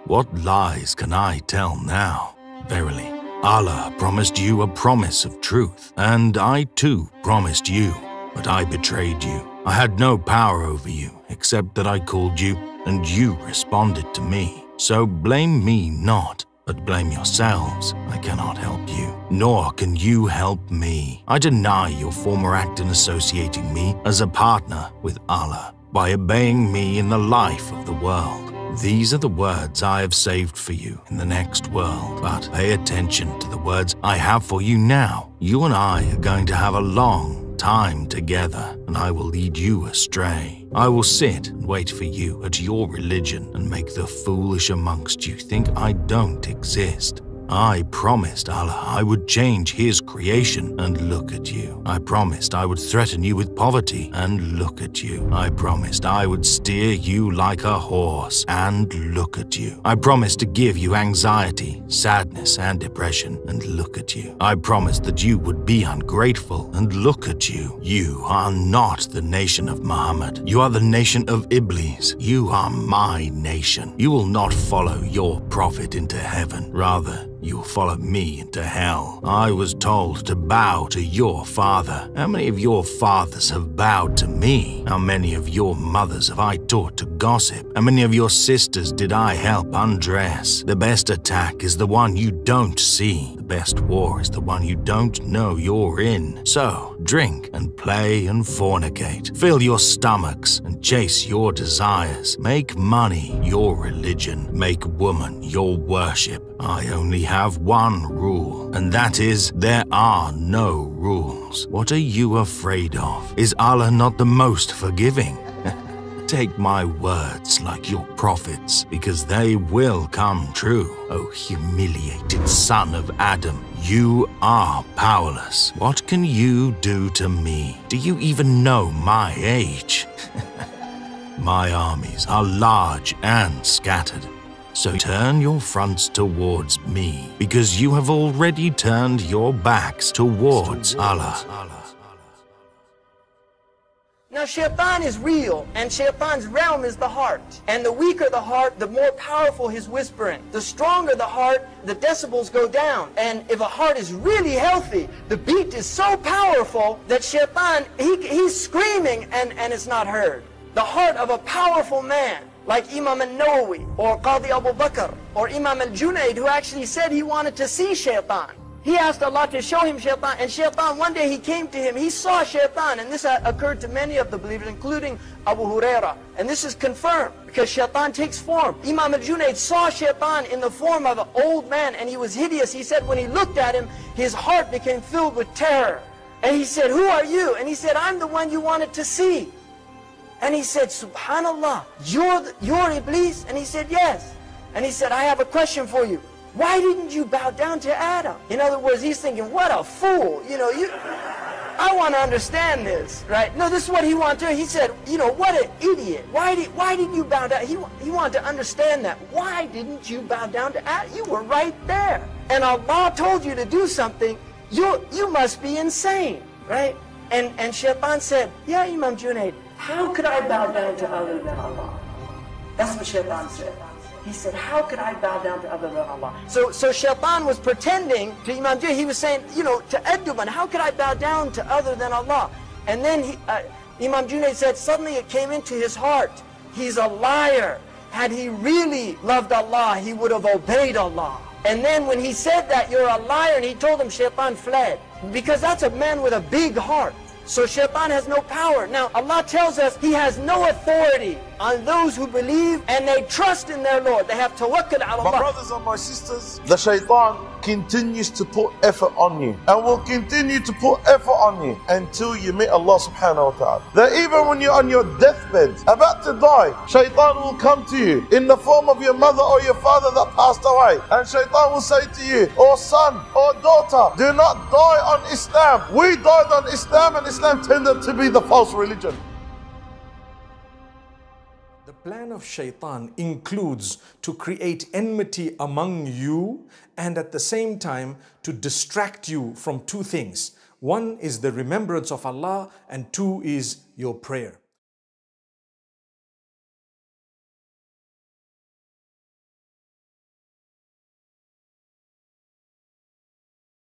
What lies can I tell now? Verily, Allah promised you a promise of truth, and I too promised you, but I betrayed you. I had no power over you, except that I called you, and you responded to me. So blame me not, but blame yourselves. I cannot help you, nor can you help me. I deny your former act in associating me as a partner with Allah by obeying me in the life of the world. These are the words I have saved for you in the next world. But pay attention to the words I have for you now. You and I are going to have a long time together, and I will lead you astray. I will sit and wait for you at your religion and make the foolish amongst you think I don't exist. I promised Allah I would change His creation, and look at you. I promised I would threaten you with poverty, and look at you. I promised I would steer you like a horse, and look at you. I promised to give you anxiety, sadness, and depression, and look at you. I promised that you would be ungrateful, and look at you. You are not the nation of Muhammad. You are the nation of Iblis. You are my nation. You will not follow your prophet into heaven. Rather, you will follow me into hell. I was told to bow to your father. How many of your fathers have bowed to me? How many of your mothers have I taught to gossip? How many of your sisters did I help undress? The best attack is the one you don't see. The best war is the one you don't know you're in. So, drink and play and fornicate. Fill your stomachs and chase your desires. Make money your religion. Make woman your worship. I only have one rule, and that is there are no rules. What are you afraid of? Is Allah not the most forgiving? Take my words like your prophets, because they will come true. O humiliated son of Adam, you are powerless. What can you do to me? Do you even know my age? My armies are large and scattered. So turn your fronts towards me, because you have already turned your backs towards Allah. Now shaitan is real, and shaitan's realm is the heart. And the weaker the heart, the more powerful his whispering. The stronger the heart, the decibels go down. And if a heart is really healthy, the beat is so powerful that shaitan, he's screaming and it's not heard. The heart of a powerful man, like Imam al-Nawawi, or Qadi Abu Bakr, or Imam al-Junayd, who actually said he wanted to see shaitan. He asked Allah to show him shaitan, and shaitan, one day he came to him, he saw shaitan, and this occurred to many of the believers, including Abu Huraira. And this is confirmed, because shaitan takes form. Imam al-Junayd saw shaitan in the form of an old man, and he was hideous. He said when he looked at him, his heart became filled with terror. And he said, "Who are you?" And he said, "I'm the one you wanted to see." And he said, "Subhanallah, you're Iblis?" And he said, "Yes." And he said, "I have a question for you. Why didn't you bow down to Adam?" In other words, he's thinking, what a fool. I want to understand this, right? No, this is what he wanted to do. He said, what an idiot. Why didn't you bow down? He wanted to understand that. Why didn't you bow down to Adam? You were right there. And Allah told you to do something. You must be insane, right? And Shaitan said, "Yeah, Imam Junayd, how could I bow down to other than Allah?" That's what Shaitan said. He said, "How could I bow down to other than Allah?" So Shaitan was pretending to Imam Junayd. He was saying, to Adduban, how could I bow down to other than Allah? And then Imam Junayd said, suddenly it came into his heart, he's a liar. Had he really loved Allah, he would have obeyed Allah. And then when he said that, "You're a liar," and he told him, Shaitan fled. Because that's a man with a big heart. So shaitan has no power. Now Allah tells us He has no authority on those who believe and they trust in their Lord. They have tawakkul ala Allah. My brothers and my sisters, the shaitan continues to put effort on you and will continue to put effort on you until you meet Allah subhanahu wa ta'ala. That even when you're on your deathbed, about to die, shaitan will come to you in the form of your mother or your father that passed away. And shaitan will say to you, "Oh son, oh daughter, do not die on Islam. We died on Islam, and Islam tended to be the false religion." The plan of shaitan includes to create enmity among you and at the same time to distract you from two things. One is the remembrance of Allah and two is your prayer.